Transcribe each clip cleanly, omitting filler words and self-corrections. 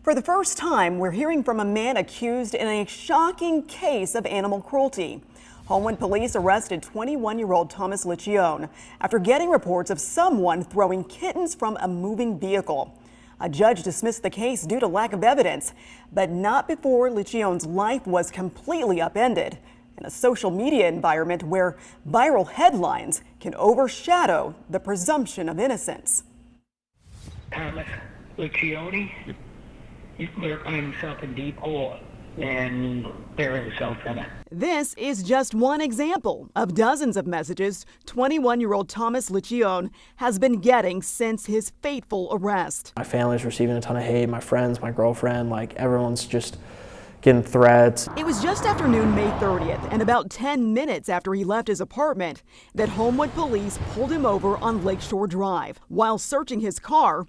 For the first time, we're hearing from a man accused in a shocking case of animal cruelty. Homewood police arrested 21-year-old Thomas Liccione after getting reports of someone throwing kittens from a moving vehicle. A judge dismissed the case due to lack of evidence, but not before Liccione's life was completely upended in a social media environment where viral headlines can overshadow the presumption of innocence. Thomas Liccione, he's going to find himself in deep hole and bury himself in it. This is just one example of dozens of messages 21-year-old Thomas Liccione has been getting since his fateful arrest. My family's receiving a ton of hate, my friends, my girlfriend, like everyone's just getting threats. It was just after noon May 30th and about 10 minutes after he left his apartment that Homewood police pulled him over on Lakeshore Drive. While searching his car,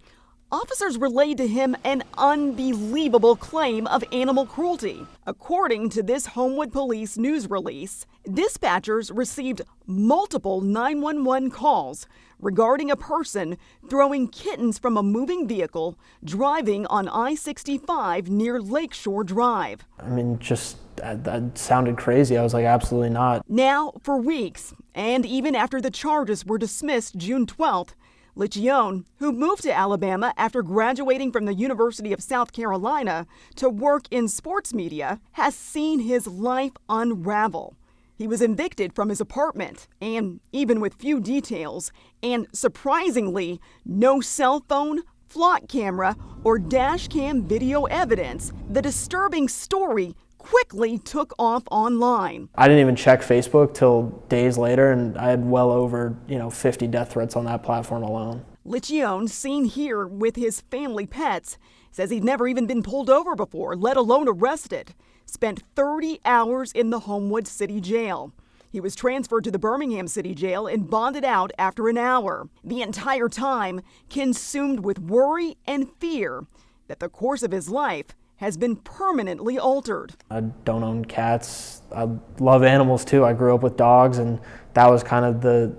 officers relayed to him an unbelievable claim of animal cruelty. According to this Homewood police news release, dispatchers received multiple 911 calls regarding a person throwing kittens from a moving vehicle driving on I-65 near Lakeshore Drive. I mean, just that sounded crazy. I was like, absolutely not. Now, for weeks, and even after the charges were dismissed June 12th, Liccione, who moved to Alabama after graduating from the University of South Carolina to work in sports media, has seen his life unravel. He was evicted from his apartment, and even with few details, and surprisingly, no cell phone, flock camera, or dash cam video evidence, the disturbing story quickly took off online. I didn't even check Facebook till days later, and I had well over 50 death threats on that platform alone. Liccione, seen here with his family pets, says he'd never even been pulled over before, let alone arrested. Spent 30 hours in the Homewood City Jail. He was transferred to the Birmingham City Jail and bonded out after an hour. The entire time consumed with worry and fear that the course of his life has been permanently altered. I don't own cats. I love animals too. I grew up with dogs, and that was kind of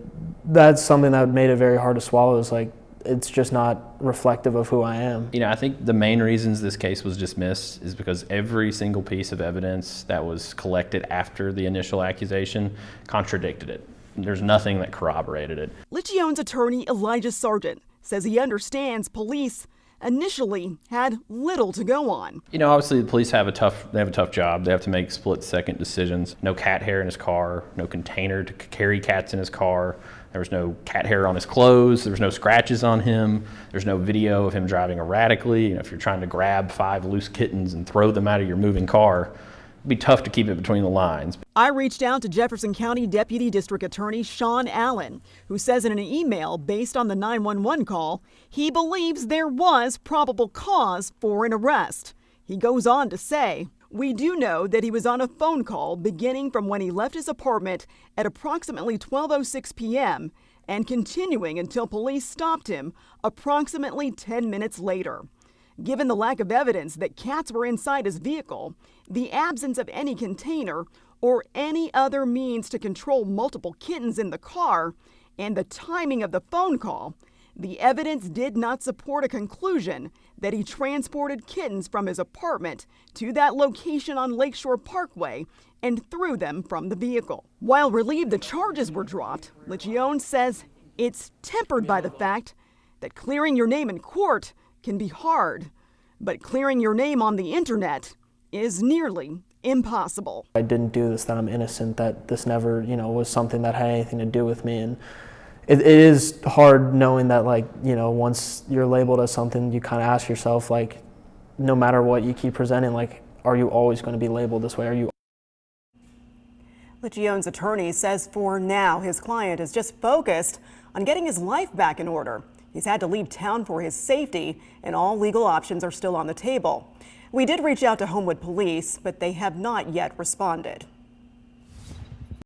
that's something that made it very hard to swallow. It's like, it's just not reflective of who I am. I think the main reasons this case was dismissed is because every single piece of evidence that was collected after the initial accusation contradicted it. There's nothing that corroborated it. Liccione's attorney, Elijah Sargent, says he understands police initially had little to go on. Obviously the police have a tough job. They have to make split-second decisions. No cat hair in his car, no container to carry cats in his car. There was no cat hair on his clothes. There was no scratches on him. There's no video of him driving erratically. If you're trying to grab 5 loose kittens and throw them out of your moving car, it'd be tough to keep it between the lines. I reached out to Jefferson County Deputy District Attorney Sean Allen, who says in an email based on the 911 call, he believes there was probable cause for an arrest. He goes on to say, "We do know that he was on a phone call beginning from when he left his apartment at approximately 12:06 p.m. and continuing until police stopped him approximately 10 minutes later. Given the lack of evidence that cats were inside his vehicle, the absence of any container or any other means to control multiple kittens in the car, and the timing of the phone call, the evidence did not support a conclusion that he transported kittens from his apartment to that location on Lakeshore Parkway and threw them from the vehicle." While relieved the charges were dropped, Liccione says it's tempered by the fact that clearing your name in court can be hard, but clearing your name on the internet is nearly impossible. I didn't do this, that I'm innocent, that this never, was something that had anything to do with me. And it is hard knowing that, once you're labeled as something, you kind of ask yourself, no matter what you keep presenting, are you always going to be labeled this way? Liccione's attorney says for now his client is just focused on getting his life back in order. He's had to leave town for his safety, and all legal options are still on the table. We did reach out to Homewood Police, but they have not yet responded.